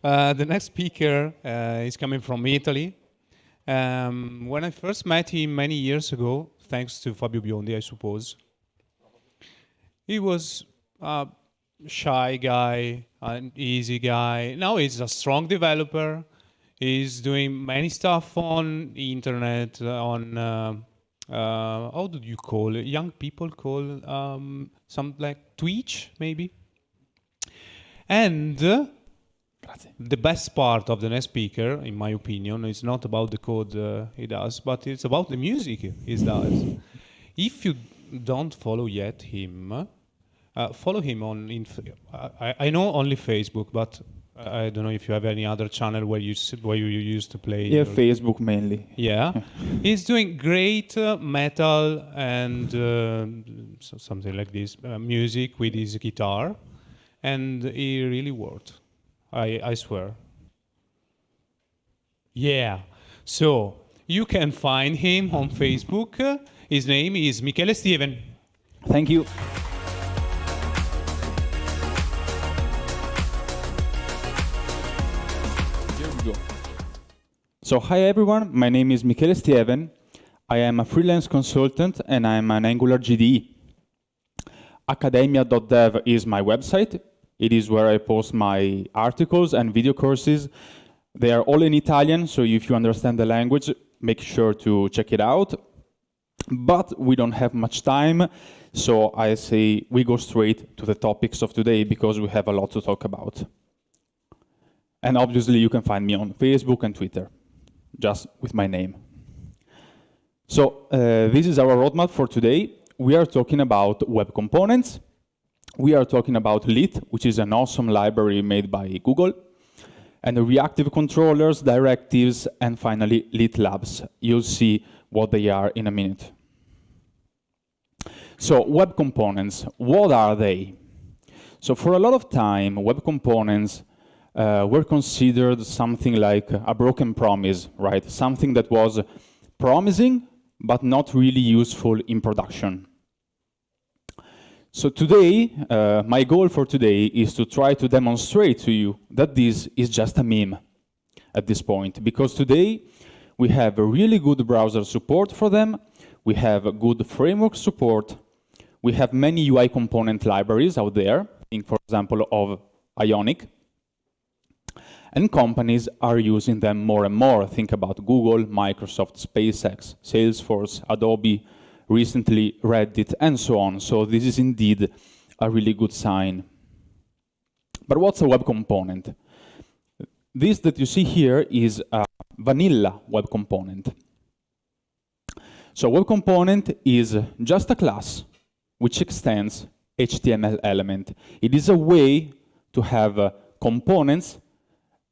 The next speaker is coming from Italy. When I first met him many years ago, thanks to Fabio Biondi, I suppose, he was a shy guy, an easy guy. Now he's a strong developer. He's doing many stuff on the internet, on how do you call it? Young people call some like Twitch, maybe. And the best part of the next speaker, in my opinion, is not about the code he does, but it's about the music he does. If you don't follow yet him, follow him on. I know only Facebook, but I don't know if you have any other channel where you used to play. Yeah, Facebook mainly. Yeah, he's doing great metal and something like this music with his guitar, and he really worked. I swear. Yeah. So you can find him on Facebook. His name is Michele Stieven. Thank you. Here we go. So hi everyone, my name is Michele Stieven. I am a freelance consultant and I'm an Angular GDE. Academia.dev is my website. It is where I post my articles and video courses. They are all in Italian, so if you understand the language, make sure to check it out. But we don't have much time, so I say we go straight to the topics of today because we have a lot to talk about. And obviously you can find me on Facebook and Twitter, just with my name. So this is our roadmap for today. We are talking about web components. We are talking about Lit, which is an awesome library made by Google, and the reactive controllers, directives, and finally Lit labs. You'll see what they are in a minute. So web components, what are they? So for a lot of time, web components were considered something like a broken promise, right? Something that was promising, but not really useful in production. So today, my goal for today is to try to demonstrate to you that this is just a meme at this point, because today we have a really good browser support for them, we have a good framework support, we have many UI component libraries out there, think for example of Ionic, and companies are using them more and more. Think about Google, Microsoft, SpaceX, Salesforce, Adobe, recently Reddit, and so on. So this is indeed a really good sign. But what's a web component? This that you see here is a vanilla web component. So web component is just a class which extends HTML element. It is a way to have components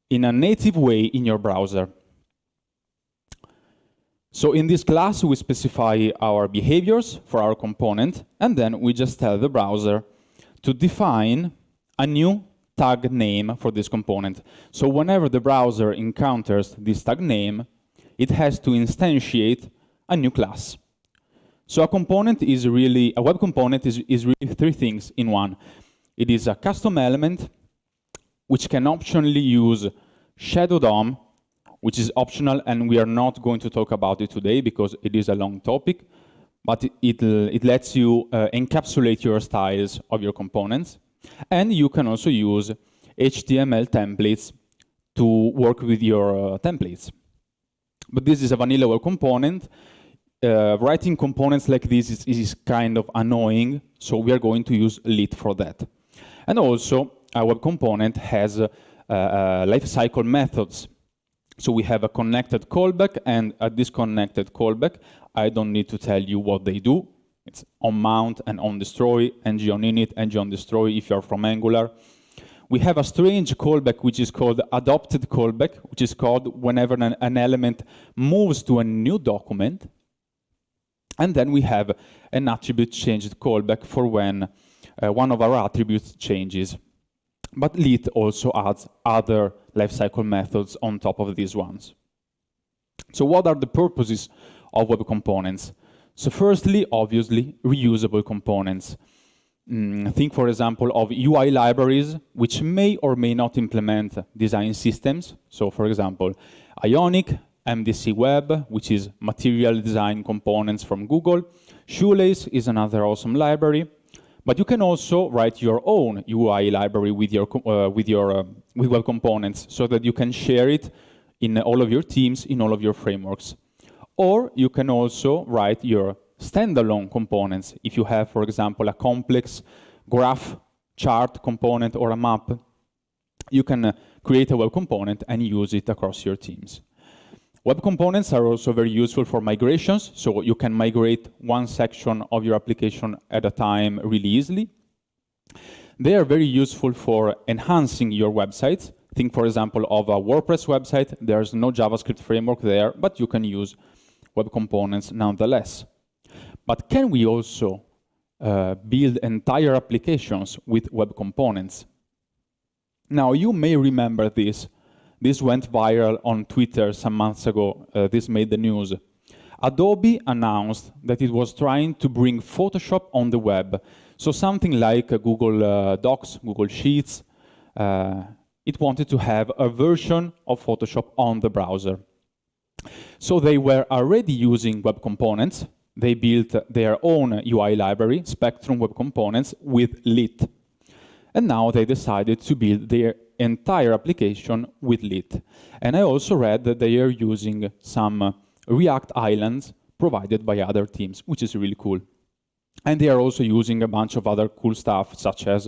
in a native way in your browser. So in this class, we specify our behaviors for our component, and then we just tell the browser to define a new tag name for this component. So whenever the browser encounters this tag name, it has to instantiate a new class. So a web component is really three things in one. It is a custom element, which can optionally use Shadow DOM, which is optional, and we are not going to talk about it today because it is a long topic, but it lets you encapsulate your styles of your components. And you can also use HTML templates to work with your templates. But this is a vanilla web component. Writing components like this is kind of annoying, so we are going to use Lit for that. And also, a web component has lifecycle methods. So we have a connected callback and a disconnected callback. I don't need to tell you what they do. It's on mount and on destroy, ng on init, ng on destroy if you're from Angular. We have a strange callback which is called adopted callback, which is called whenever an element moves to a new document. And then we have an attribute changed callback for when one of our attributes changes. But Lit also adds other lifecycle methods on top of these ones. So what are the purposes of web components? So firstly, obviously, reusable components. Think, for example, of UI libraries, which may or may not implement design systems. So, for example, Ionic, MDC Web, which is material design components from Google. Shoelace is another awesome library. But you can also write your own UI library with web components, so that you can share it in all of your teams, in all of your frameworks. Or you can also write your standalone components. If you have, for example, a complex graph chart component or a map, you can create a web component and use it across your teams. Web components are also very useful for migrations, so you can migrate one section of your application at a time really easily. They are very useful for enhancing your websites. Think, for example, of a WordPress website. There's no JavaScript framework there, but you can use web components nonetheless. But can we also build entire applications with web components? Now, you may remember this. This went viral on Twitter some months ago. This made the news. Adobe announced that it was trying to bring Photoshop on the web. So something like Google Docs, Google Sheets. It wanted to have a version of Photoshop on the browser. So they were already using web components. They built their own UI library, Spectrum Web Components, with Lit. And now they decided to build their entire application with Lit. And I also read that they are using some React islands provided by other teams, which is really cool. And they are also using a bunch of other cool stuff, such as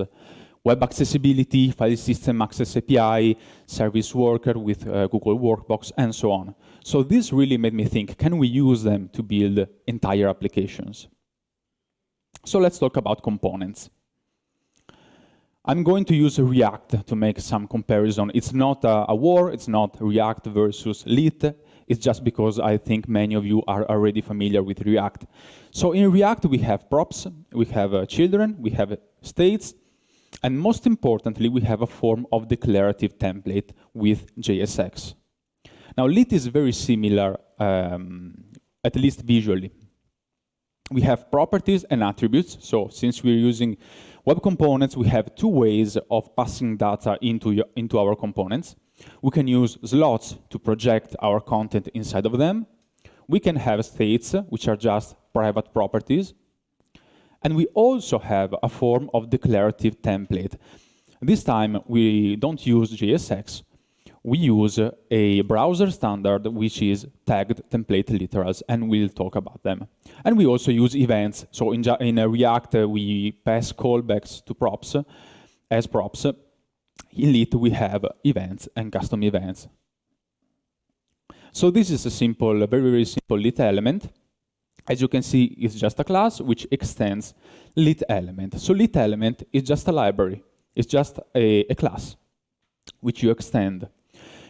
web accessibility, file system access API, service worker with Google Workbox, and so on. So this really made me think, can we use them to build entire applications? So let's talk about components. I'm going to use React to make some comparison. It's not a war, it's not React versus Lit. It's just because I think many of you are already familiar with React. So in React, we have props, we have children, we have states, and most importantly, we have a form of declarative template with JSX. Now, Lit is very similar, at least visually. We have properties and attributes. So since we're using web components, we have two ways of passing data into our components. We can use slots to project our content inside of them. We can have states, which are just private properties. And we also have a form of declarative template. This time, we don't use JSX. We use a browser standard, which is tagged template literals, and we'll talk about them. And we also use events. So in React, we pass callbacks to props as props. In Lit, we have events and custom events. So this is a simple, very, very simple Lit element. As you can see, it's just a class which extends Lit element. So Lit element is just a library. It's just a class which you extend.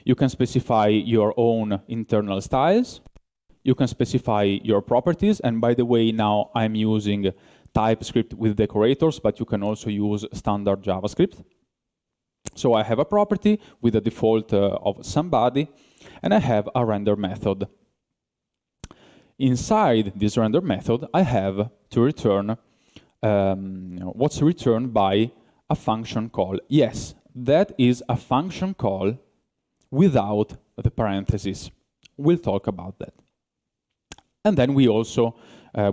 You can specify your own internal styles. You can specify your properties. And by the way, now I'm using TypeScript with decorators, but you can also use standard JavaScript. So I have a property with a default of somebody, and I have a render method. Inside this render method, I have to return what's returned by a function call. Yes, that is a function call without the parentheses. We'll talk about that. And then we also,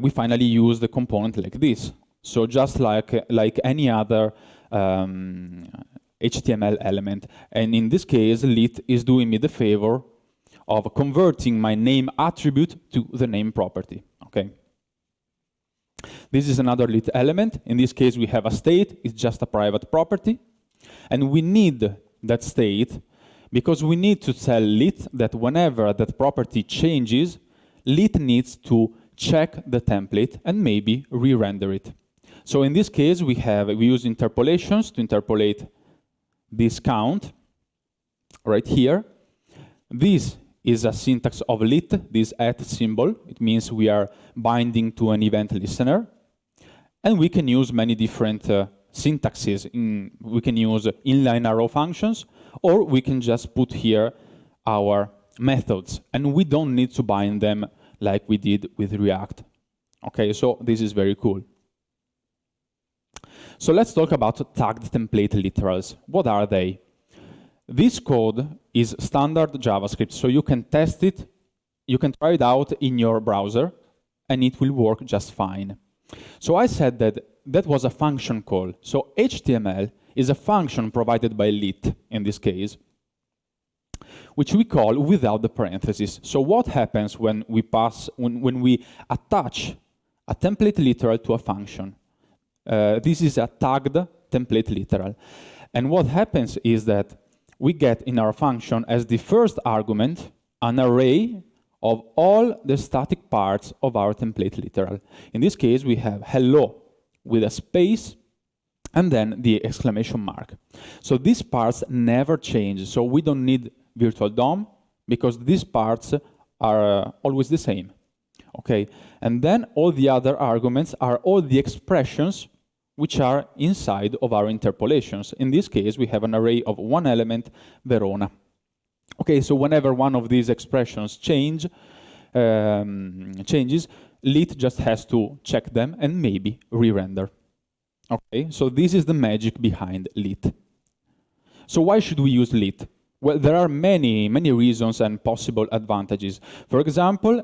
we finally use the component like this. So just like any other HTML element. And in this case, Lit is doing me the favor of converting my name attribute to the name property, okay? This is another Lit element. In this case, we have a state. It's just a private property. And we need that state because we need to tell Lit that whenever that property changes, Lit needs to check the template and maybe re-render it. So in this case, we use interpolations to interpolate this count right here. This is a syntax of Lit, this @ symbol. It means we are binding to an event listener. And we can use many different syntaxes. We can use inline arrow functions, or we can just put here our methods. And we don't need to bind them like we did with React. Okay, so this is very cool. So let's talk about tagged template literals. What are they? This code is standard JavaScript, so you can test it, you can try it out in your browser, and it will work just fine. So I said that that was a function call. So HTML is a function provided by lit, in this case, which we call without the parentheses. So what happens when we attach a template literal to a function? This is a tagged template literal. And what happens is that we get in our function as the first argument an array of all the static parts of our template literal. In this case, we have hello with a space and then the exclamation mark. So these parts never change. So we don't need virtual DOM because these parts are always the same. Okay, and then all the other arguments are all the expressions which are inside of our interpolations. In this case, we have an array of one element, Verona. Okay, so whenever one of these expressions changes, lit just has to check them and maybe re-render. Okay, so this is the magic behind lit. So why should we use lit? Well, there are many reasons and possible advantages. For example,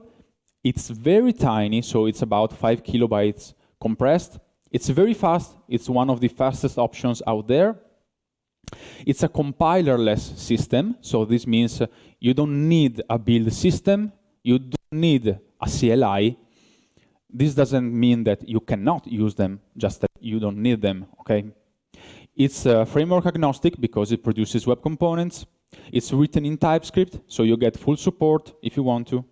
it's very tiny, so it's about 5 kilobytes compressed. It's very fast. It's one of the fastest options out there. It's a compiler-less system, so this means you don't need a build system, you don't need a CLI. This doesn't mean that you cannot use them, just that you don't need them, okay? It's framework agnostic because it produces web components. It's written in TypeScript, so you get full support if you want to.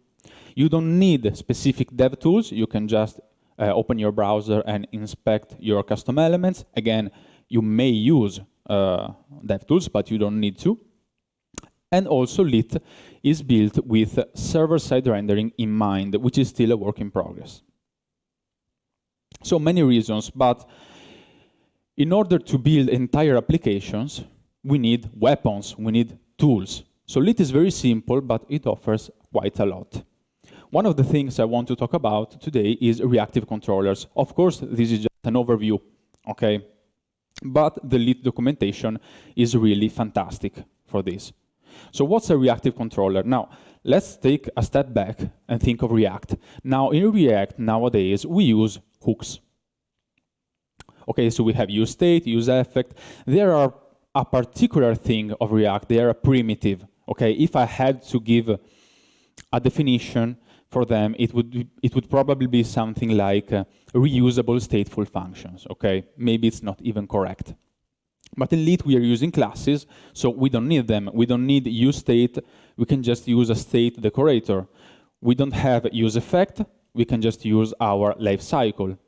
You don't need specific dev tools. You can just open your browser and inspect your custom elements. Again, you may use dev tools, but you don't need to. And also lit is built with server-side rendering in mind, which is still a work in progress. So many reasons, but in order to build entire applications, we need weapons, we need tools. So lit is very simple, but it offers quite a lot. One of the things I want to talk about today is reactive controllers. Of course, this is just an overview, okay? But the lit documentation is really fantastic for this. So what's a reactive controller? Now, let's take a step back and think of React. Now, in React, nowadays, we use hooks. Okay, so we have useState, useEffect. They are a particular thing of React. They are a primitive. Okay, if I had to give a definition for them, it would probably be something like reusable stateful functions. Okay, maybe it's not even correct. But in lit, we are using classes, so we don't need them. We don't need useState. We can just use a state decorator. We don't have useEffect. We can just use our lifecycle.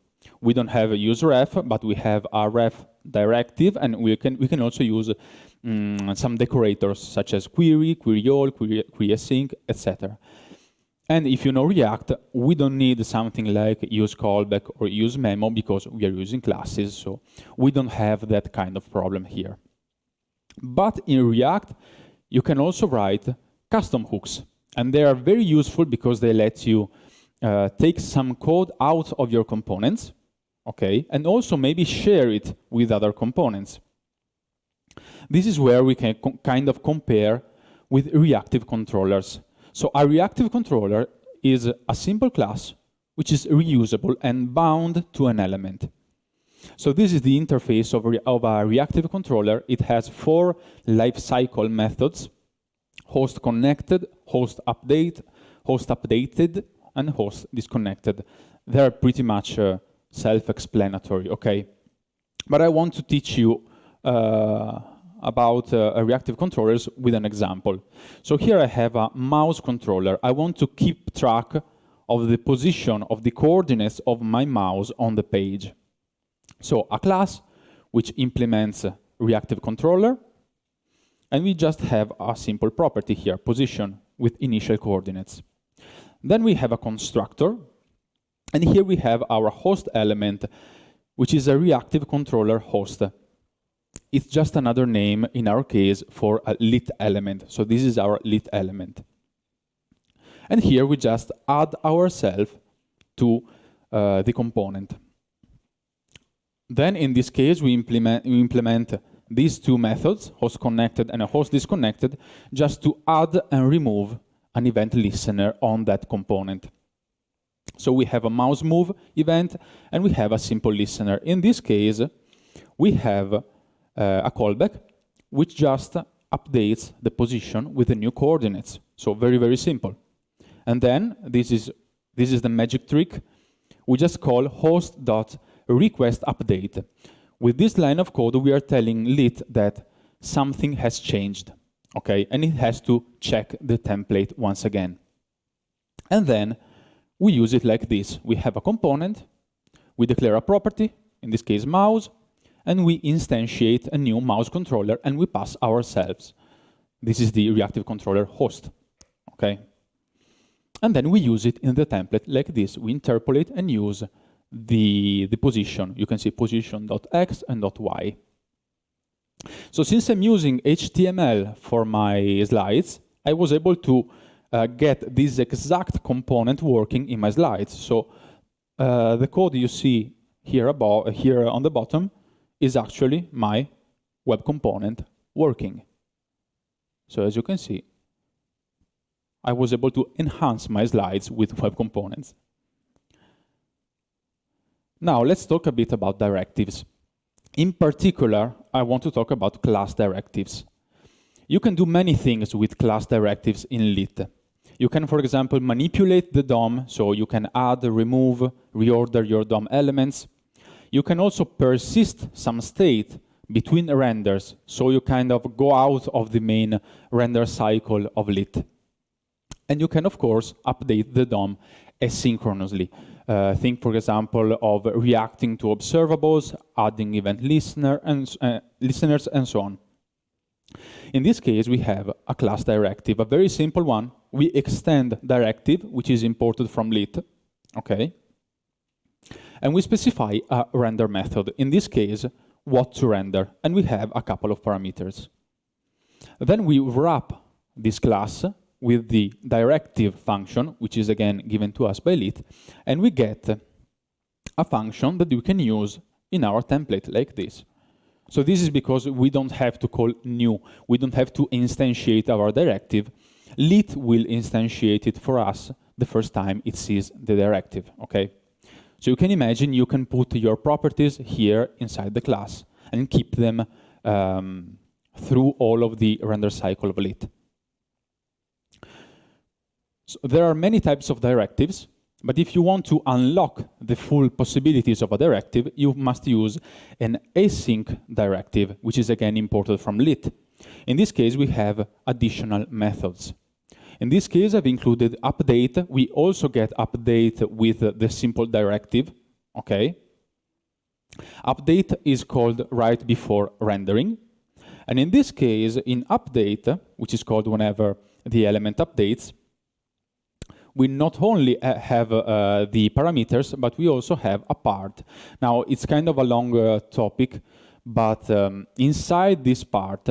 We don't have a useRef, but we have our ref directive, and we can also use some decorators such as query, queryall, query async, etc. And if you know React, we don't need something like use callback or use memo because we are using classes, so we don't have that kind of problem here. But in React, you can also write custom hooks, and they are very useful because they let you take some code out of your components, okay, and also maybe share it with other components. This is where we can kind of compare with reactive controllers. So a reactive controller is a simple class which is reusable and bound to an element. So this is the interface of a reactive controller. It has 4 lifecycle methods: host connected, host update, host updated, and host disconnected. They're pretty much self-explanatory, okay? But I want to teach you about reactive controllers with an example. So here I have a mouse controller. I want to keep track of the position of the coordinates of my mouse on the page. So a class which implements a reactive controller, and we just have a simple property here, position, with initial coordinates. Then we have a constructor, and here we have our host element, which is a reactive controller host. It's just another name, in our case, for a lit element. So this is our lit element. And here we just add ourselves to the component. Then in this case, we implement these two methods, host connected and a host disconnected, just to add and remove an event listener on that component. So we have a mouse move event and we have a simple listener. In this case, we have a callback which just updates the position with the new coordinates. So very, very simple. And then this is the magic trick. We just call host.requestUpdate. With this line of code, we are telling lit that something has changed, okay? And it has to check the template once again. And then we use it like this. We have a component, we declare a property, in this case mouse, and we instantiate a new mouse controller and we pass ourselves. This is the reactive controller host, okay? And then we use it in the template like this. We interpolate and use the position. You can see position.x and .y. So since I'm using HTML for my slides, I was able to get this exact component working in my slides. So the code you see here on the bottom is actually my web component working. So as you can see, I was able to enhance my slides with web components. Now let's talk a bit about directives. In particular, I want to talk about class directives. You can do many things with class directives in lit. You can, for example, manipulate the DOM, so you can add, remove, reorder your DOM elements. You can also persist some state between renders, so you kind of go out of the main render cycle of lit. And you can, of course, update the DOM asynchronously. Think, for example, of reacting to observables, adding event listeners, and so on. In this case, we have a class directive, a very simple one. We extend directive, which is imported from lit, okay? And we specify a render method. In this case, what to render, and we have a couple of parameters. Then we wrap this class with the directive function, which is again given to us by lit, and we get a function that we can use in our template like this. So this is because we don't have to call new, we don't have to instantiate our directive. Lit will instantiate it for us the first time it sees the directive, okay? So you can imagine you can put your properties here inside the class and keep them through all of the render cycle of lit. So there are many types of directives, but if you want to unlock the full possibilities of a directive, you must use an async directive, which is again imported from lit. In this case, we have additional methods. In this case, I've included update. We also get update with the simple directive, okay? Update is called right before rendering. And in this case, in update, which is called whenever the element updates, we not only have the parameters, but we also have a part. Now, it's kind of a long topic, but inside this part,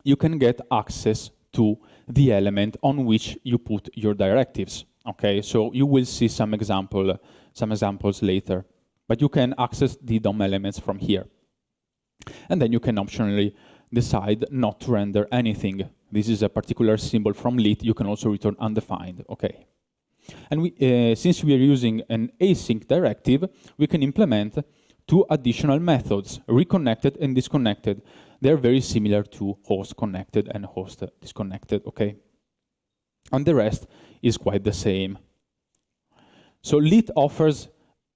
you can get access to the element on which you put your directives. Okay, so you will see some examples later, but you can access the DOM elements from here. And then you can optionally decide not to render anything. This is a particular symbol from lit. You can also return undefined, okay. And since we are using an async directive, we can implement two additional methods, reconnected and disconnected. They're very similar to host connected and host disconnected, okay? And the rest is quite the same. So lit offers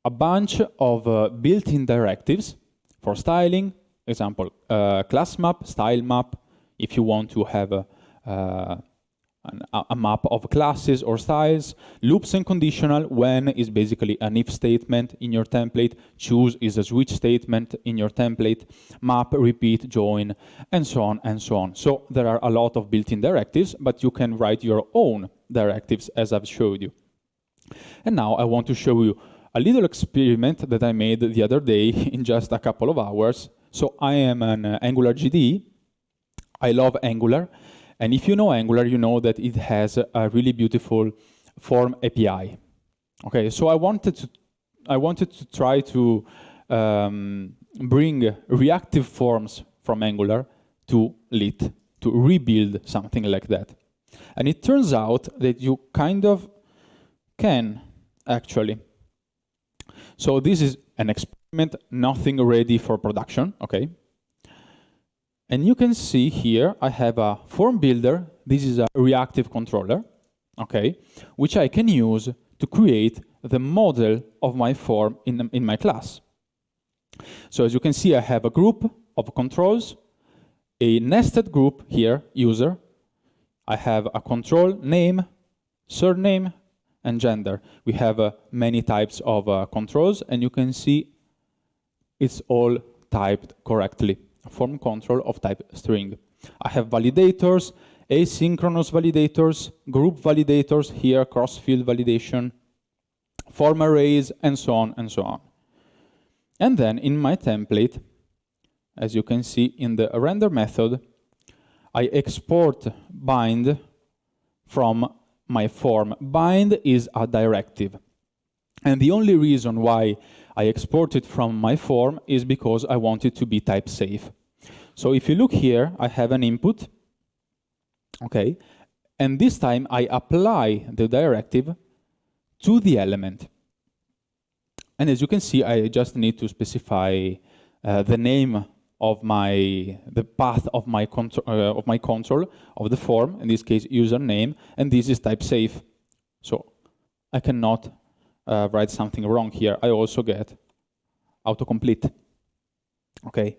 a bunch of built-in directives for styling, example, class map, style map, if you want to have a map of classes or styles. Loops and conditional, when is basically an if statement in your template. Choose is a switch statement in your template. Map, repeat, join, and so on and so on. So there are a lot of built-in directives, but you can write your own directives as I've showed you. And now I want to show you a little experiment that I made the other day in just a couple of hours. So I am an Angular GD. I love Angular. And if you know Angular, you know that it has a really beautiful form API. Okay, so I wanted to try to bring reactive forms from Angular to Lit, to rebuild something like that. And it turns out that you kind of can, actually. So this is an experiment, nothing ready for production, okay? And you can see here, I have a form builder. This is a reactive controller, okay, which I can use to create the model of my form in my class. So as you can see, I have a group of controls, a nested group here, user. I have a control name, surname, and gender. We have many types of controls, and you can see it's all typed correctly. A form control of type string. I have validators, asynchronous validators, group validators here, cross-field validation, form arrays, and so on and so on. And then in my template, as you can see in the render method, I export bind from my form. Bind is a directive. And the only reason why I export it from my form is because I want it to be type safe. So if you look here, I have an input, okay, and this time I apply the directive to the element. And as you can see, I just need to specify the name of the path of my control of the form, in this case username, and this is type safe. So I cannot write something wrong here. I also get autocomplete. Okay.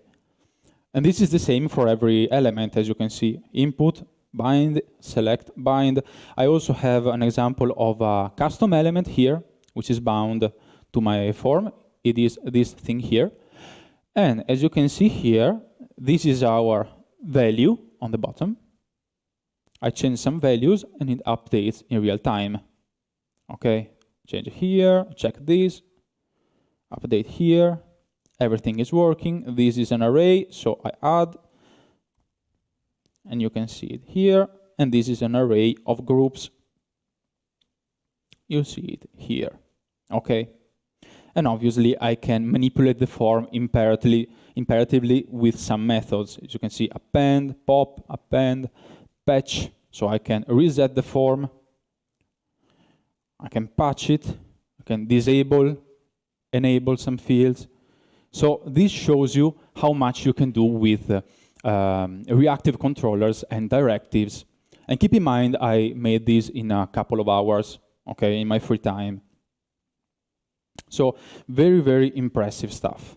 And this is the same for every element, as you can see. Input, bind, select, bind. I also have an example of a custom element here, which is bound to my form. It is this thing here. And as you can see here, this is our value on the bottom. I change some values and it updates in real time. Okay, change here, check this, update here, everything is working. This is an array, so I add, and you can see it here, and this is an array of groups. You see it here, okay? And obviously, I can manipulate the form imperatively with some methods. As you can see, append, pop, append, patch. So I can reset the form. I can patch it. I can disable, enable some fields. So this shows you how much you can do with reactive controllers and directives. And keep in mind, I made this in a couple of hours, okay, in my free time. So very, very impressive stuff.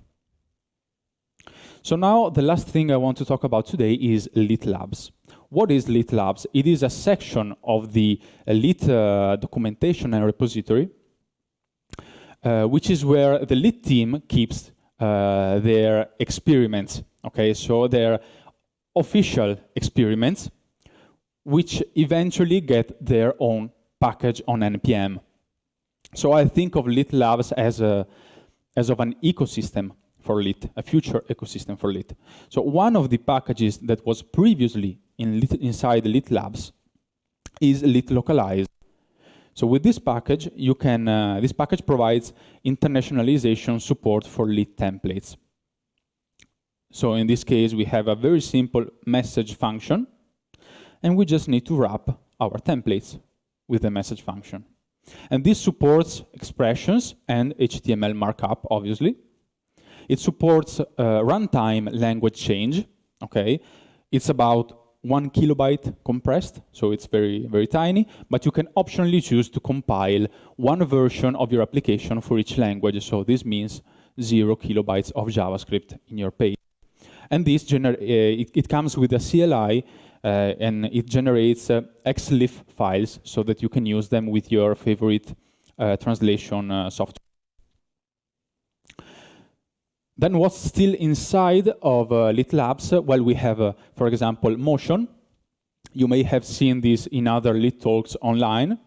So now the last thing I want to talk about today is Lit Labs. What is Lit Labs? It is a section of the Lit documentation and repository, which is where the Lit team keeps their experiments. Okay, so their official experiments, which eventually get their own package on NPM. So I think of Lit Labs as of an ecosystem for Lit, a future ecosystem for Lit. So one of the packages that was previously inside Lit Labs is Lit Localized. So with this package, you can this package provides internationalization support for Lit templates. So in this case, we have a very simple message function, and we just need to wrap our templates with the message function. And this supports expressions and HTML markup, obviously. It supports runtime language change, okay? It's about 1 kilobyte compressed, so it's very, very tiny, but you can optionally choose to compile one version of your application for each language. So this means 0 kilobytes of JavaScript in your page. And this it comes with a CLI, and it generates XLIF files so that you can use them with your favorite translation software. Then what's still inside of Lit Labs? Well, we have, for example, motion. You may have seen this in other Lit talks online.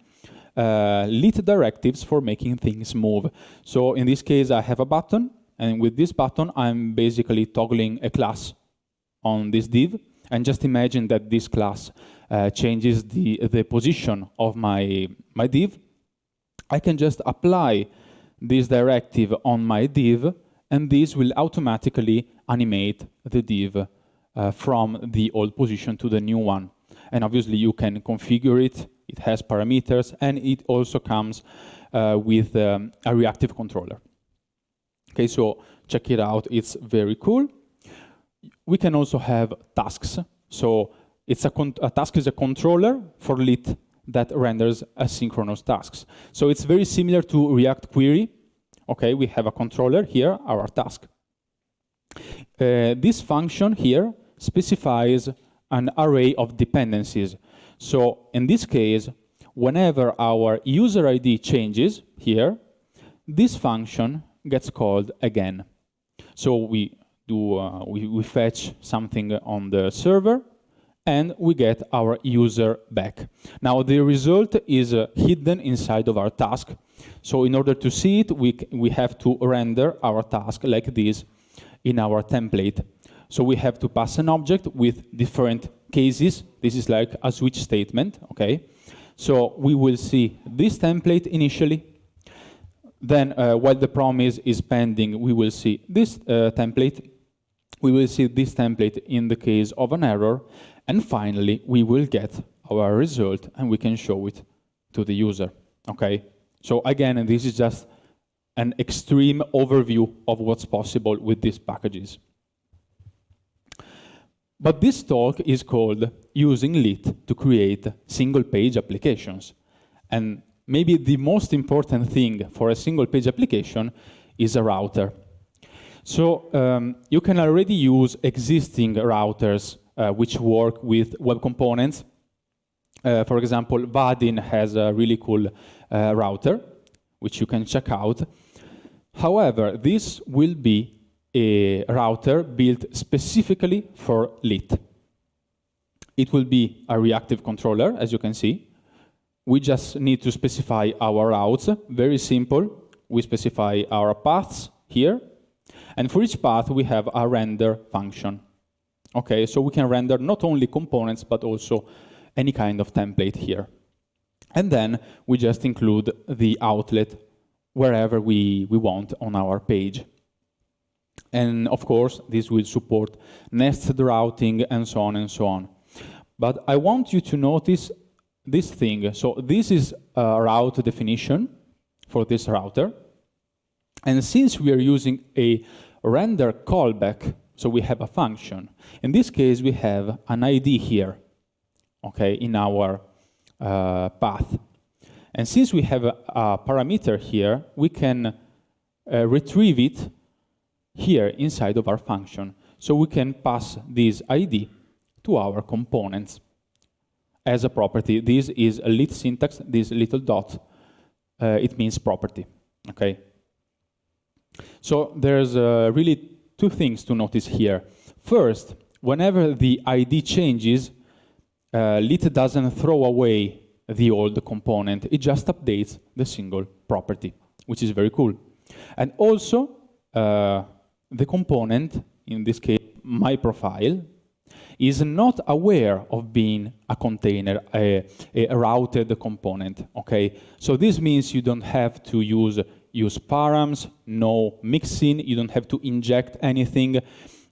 Lit directives for making things move. So in this case, I have a button, and with this button, I'm basically toggling a class on this div. And just imagine that this class changes the position of my div. I can just apply this directive on my div, and this will automatically animate the div from the old position to the new one. And obviously you can configure it, it has parameters, and it also comes with a reactive controller. Okay, so check it out, it's very cool. We can also have tasks. So it's a task is a controller for lit that renders asynchronous tasks. So it's very similar to React Query. Okay, we have a controller here, our task. This function here specifies an array of dependencies. So in this case, whenever our user ID changes here, this function gets called again. So we fetch something on the server, and we get our user back. Now the result is hidden inside of our task. So in order to see it, we have to render our task like this in our template. So we have to pass an object with different cases. This is like a switch statement, okay? So we will see this template initially. Then while the promise is pending, we will see this template. We will see this template in the case of an error. And finally, we will get our result and we can show it to the user, okay? So again, this is just an extreme overview of what's possible with these packages. But this talk is called using Lit to create single-page applications. And maybe the most important thing for a single-page application is a router. So you can already use existing routers which work with web components. For example, Vadin has a really cool router, which you can check out. However, this will be a router built specifically for Lit. It will be a reactive controller, as you can see. We just need to specify our routes. Very simple. We specify our paths here. And for each path, we have a render function. Okay, so we can render not only components, but also any kind of template here. And then we just include the outlet wherever we want on our page. And of course, this will support nested routing and so on and so on. But I want you to notice this thing. So this is a route definition for this router. And since we are using a render callback, so we have a function. In this case, we have an ID here, okay, in our path. And since we have a parameter here, we can retrieve it here inside of our function. So we can pass this ID to our components as a property. This is a lit syntax, this little dot, it means property, okay? So there's really two things to notice here. First, whenever the ID changes, Lit doesn't throw away the old component, it just updates the single property, which is very cool. And also, the component, in this case, my profile, is not aware of being a container, a routed component, okay? So this means you don't have to use params, no mixin, you don't have to inject anything.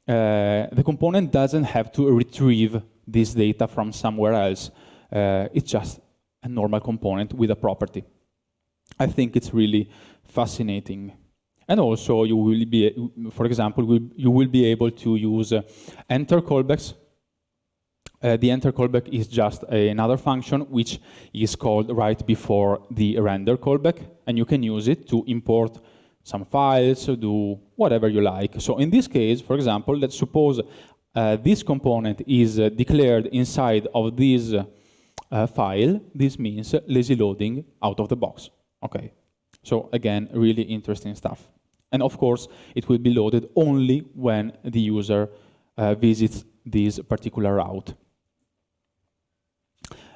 The component doesn't have to retrieve this data from somewhere else. It's just a normal component with a property. I think it's really fascinating. And also, you will be, for example, you will be able to use enter callbacks. The enter callback is just another function which is called right before the render callback, and you can use it to import some files, do whatever you like. So in this case, for example, let's suppose this component is declared inside of this file. This means lazy loading out of the box. Okay. So again, really interesting stuff. And of course, it will be loaded only when the user visits this particular route.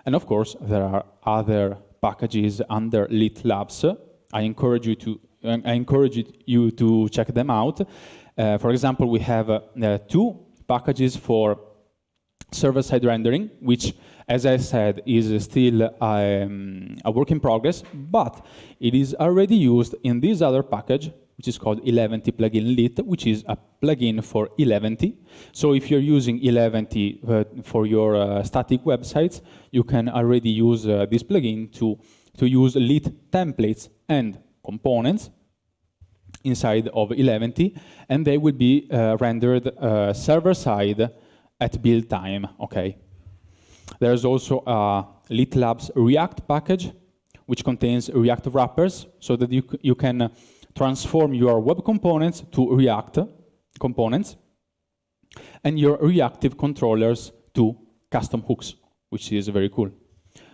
And of course, there are other packages under Lit Labs. I encourage you to check them out. For example, we have two packages for server-side rendering, which, as I said, is still a work in progress, but it is already used in this other package which is called 11t plugin lit, which is a plugin for 11t. So if you're using 11t for your static websites, you can already use this plugin to use lit templates and components inside of 11t, and they will be rendered server-side at build time, okay? There's also a Lit Labs React package, which contains React wrappers, so that you can transform your web components to React components, and your reactive controllers to custom hooks, which is very cool.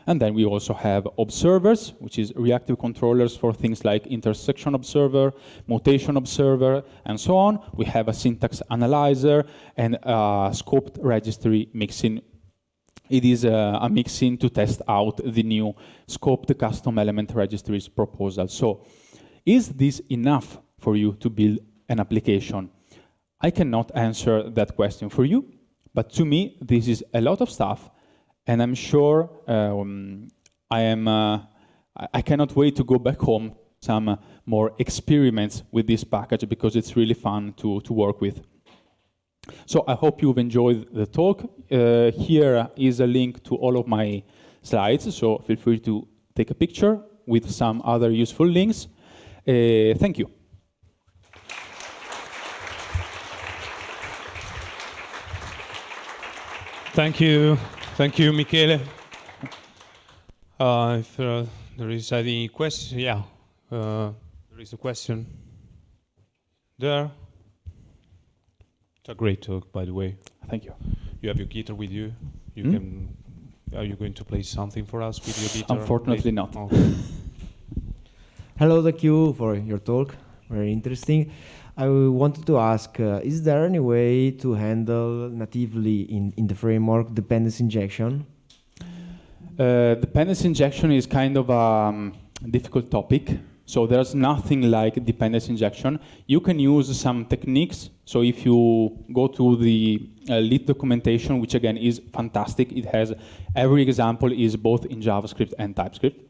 And then we also have observers, which is reactive controllers for things like intersection observer, mutation observer, and so on. We have a syntax analyzer and a scoped registry mixin. It is a mixin to test out the new scoped custom element registries proposal. So is this enough for you to build an application? I cannot answer that question for you, but to me, this is a lot of stuff. And I'm sure I cannot wait to go back home, some more experiments with this package, because it's really fun to work with. So I hope you've enjoyed the talk. Here is a link to all of my slides, so feel free to take a picture with some other useful links. Thank you. Thank you, Michele. If there is any question, yeah, there is a question there. It's a great talk, by the way. Thank you. You have your guitar with you. You can. Are you going to play something for us with your guitar? Unfortunately, not. Oh. Hello, thank you for your talk. Very interesting. I wanted to ask, is there any way to handle natively in the framework dependency injection? Dependency injection is kind of a difficult topic. So there's nothing like dependency injection. You can use some techniques. So if you go to the Lit documentation, which again is fantastic, it has every example is both in JavaScript and TypeScript.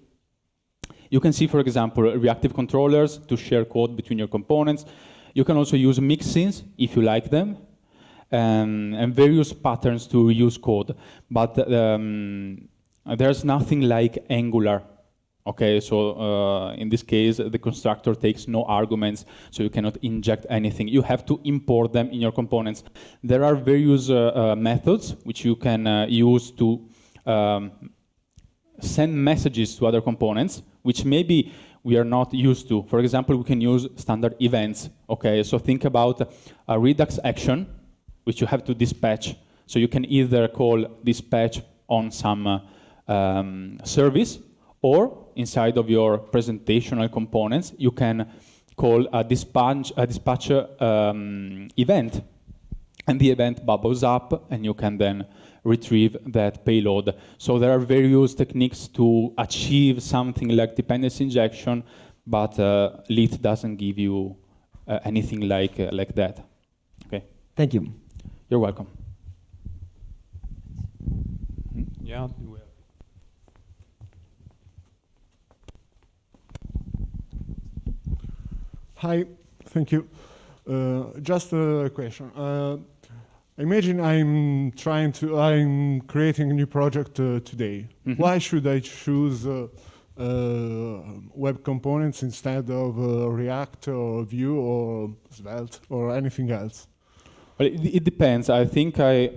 You can see, for example, reactive controllers to share code between your components. You can also use mixins if you like them, and various patterns to reuse code. But there's nothing like Angular. Okay, so in this case, the constructor takes no arguments, so you cannot inject anything. You have to import them in your components. There are various methods which you can use to send messages to other components, which maybe we are not used to. For example, we can use standard events. Okay, so think about a Redux action, which you have to dispatch. So you can either call dispatch on some service, or inside of your presentational components, you can call a dispatcher event, and the event bubbles up, and you can then retrieve that payload. So there are various techniques to achieve something like dependency injection, but Lit doesn't give you anything like that. Okay. Thank you. You're welcome. Yeah. Hi, thank you. Just a question. Imagine I'm creating a new project today. Mm-hmm. Why should I choose web components instead of React or Vue or Svelte or anything else? Well, it depends. I think I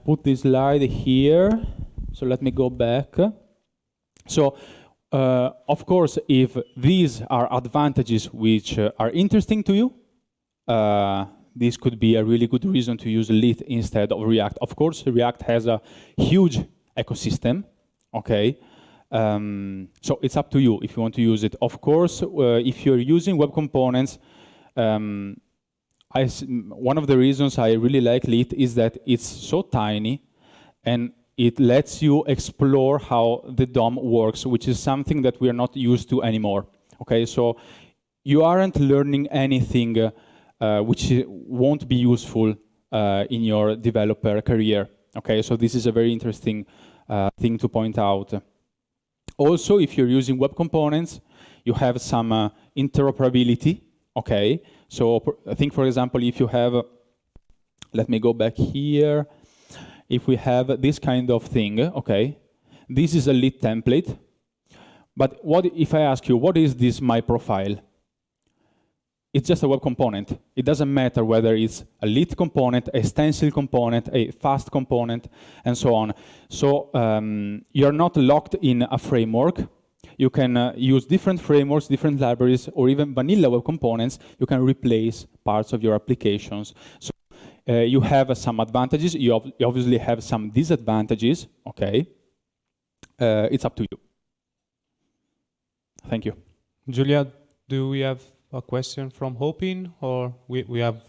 put this slide here, so let me go back. So, of course, if these are advantages which are interesting to you, this could be a really good reason to use Lit instead of React. Of course, React has a huge ecosystem, okay? So it's up to you if you want to use it. Of course, if you're using web components, one of the reasons I really like Lit is that it's so tiny, and it lets you explore how the DOM works, which is something that we are not used to anymore. Okay, so you aren't learning anything which won't be useful in your developer career. Okay, so this is a very interesting thing to point out. Also, if you're using web components, you have some interoperability. Okay, so I think, for example, if you have, let me go back here. If we have this kind of thing, okay, this is a lit template. But what if I ask you, what is this my profile? It's just a web component. It doesn't matter whether it's a lit component, a stencil component, a fast component, and so on. So you're not locked in a framework. You can use different frameworks, different libraries, or even vanilla web components. You can replace parts of your applications. So you have some advantages. You obviously have some disadvantages. Okay, it's up to you. Thank you. Julia, do we have a question from Hopin, or we have